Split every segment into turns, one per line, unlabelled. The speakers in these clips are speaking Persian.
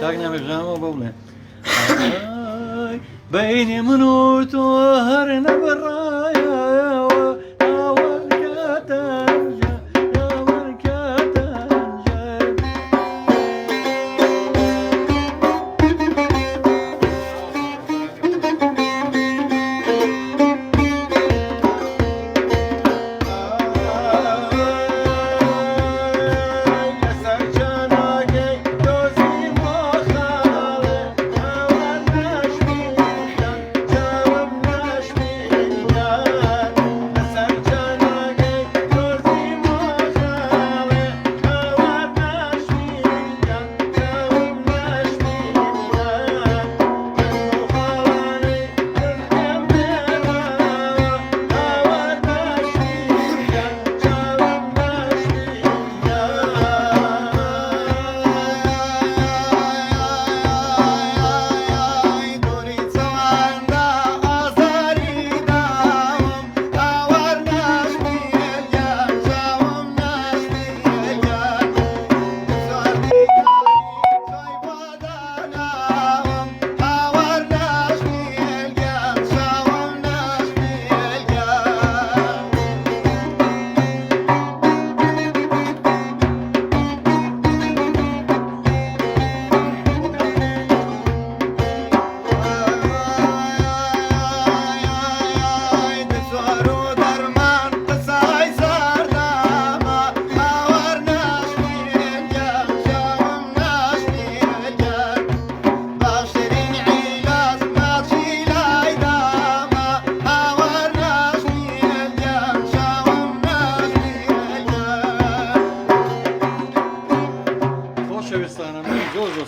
تاقنا بجامع بولين بيني منوت وهرنا بالرايا يا وركاتنجا يا وركاتنجا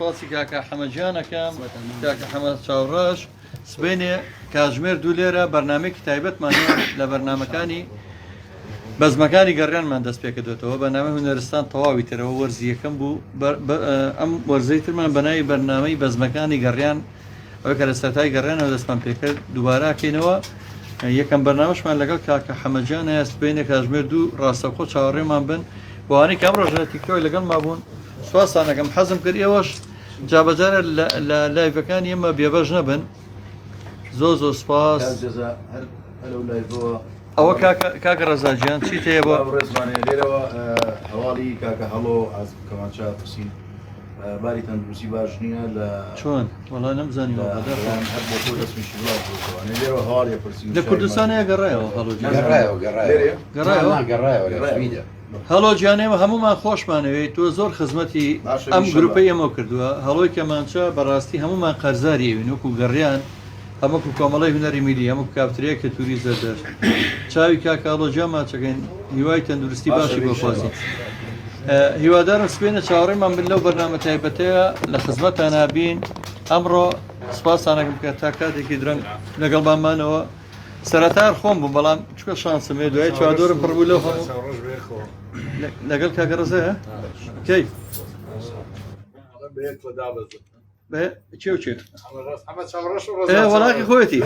سپاسی کاکە حەمەجیانەکەم کاکە حەمەد چاوڕەش سبێنێ کاتژمێر دوو لێرە بەرنامەیەکی تایبەتمانە لە بەرنامەکانی بەزمەکانی گەڕیانمان دەست پێکردێتەوە بەنامە هونەرستان تەواوی ترەوە وەرزیەکەم بوو ئەم وەرزەی ترمان بەناوی بەرنامەی بەزمەکانی گەڕیان ئەوە کە لە سەرەتای گەڕیانەوە دەستمان پێکرد دووبارەکەینەوە یەکەم بەرنامەشمان لەگەڵ کاکە حەمەجیان هەیە سبێنێ کاتژمێر دوو ڕاستەوخۆ چاوەڕێمان بن بۆوانەی کە ئەم ڕۆژە تیکتۆی لەگەڵ مابوون سواسانەکەم حەزم کرد ئێوەش جابەجارە لە لایڤەکانی ئێمە بێبەش نەبن زۆر زۆر سپاس ئەوە کاکە ڕەزاجیان چیت هەیە بۆ
ڕێزمانێ لێرەوە هەواڵی کاکە هەڵۆ ئاز کەمانچە پرسین باری تەندروستی باش نییە لە
چۆن وەڵا نەمزانی
هەر بۆ تۆ دەستمی شیڵاو لێرەوە هەواڵی پرسین
لە کوردستانەیە گەڕایەوە
گەڕایەوە
هەڵۆ گیانەوە هەمومان خۆشمانەوەی تۆ زۆر خزمەتی ئەم گروپی ئەمە کردووە هەڵۆی کەمانچە بەڕاستی هەمومان قەرزاریەوین وەکو گەڕیان هەموو کۆمەڵی هونەری میلی هەموو کاپترەیە کە تووری زەردەشت چاوی کاکەڵۆ جاماچەکەین هیوای تەندروستی باشی بۆ خۆزی هیوادارم سبێنە چاوەڕێمان بن لەو بەرنامە تایبەتەیە لە خزمەتان نابین ئەمڕۆ سپاسانەکەم کە تا کاتێکی درەنگ لەگەڵمانمانەوە سەرەتار خۆم بوو بەڵام چکە شانسمێ دوای چوادۆرم پڕبوو لەو هەموو لەگەڵ کاکە ڕزەیە کەی چێ چێت وەڵاکی خۆەتی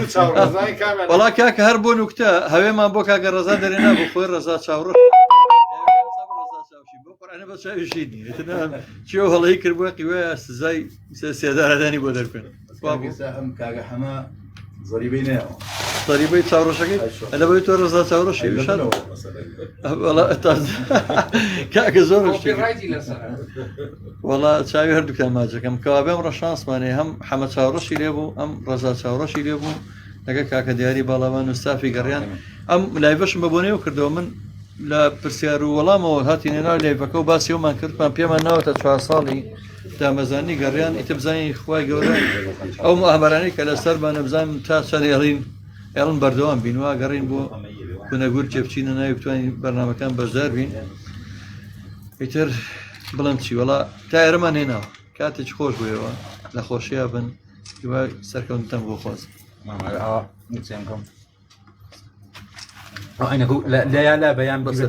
وەڵا کاکە هەر بۆ نوکتە هەوێمان بۆ کاکە ڕزا دەرێنا بۆ خۆی ڕزا چاوڕش بە چاویشی چێ هەڵەی کرد بووە قیوە سزای سێدارەدانی بۆ دەرکەن
ئەم کاگە هەمە زەریبەی نەیەوە
زەریبەی چاوڕۆشەکەی لەبەوەی تۆ ڕزا چاوڕۆشی کاکە زۆر وەڵا چاوی هەردووکان ماچەکەم کەوابێم ڕە شانسمانێ هەم حەمە چاوڕۆشی لێبوو ئەم ڕزا چاوڕۆشی لێبوو لەگە کاکە دیاری باڵاوان و سافی گەڕیان ئەم لایڤەشم بە بۆنێو کردەوە من لە پرسیار و وەڵامەوە هاتی نێناو لایڤەکە و باسی ئەومان کردمان پێمان ناوەتە 4 ساڵی دامەزانی گەڕیان ئیتە بزانین خوای گەورە ئەو ئامارانەی کە لەسەرمان بزانین تا چەند ئێڵن بەردەوام بین وا گەڕین بۆ کونەگور جێبچینە ناوی بتوانین بەرنامەکان بەشدار بین ئیتر بڵم چی وەڵا تا ئێرەمان هێناوە کاتێک خۆش بوویەوە لە خۆشییا بن هیوای سەرکەوتن بۆ خۆز
لا بيان بس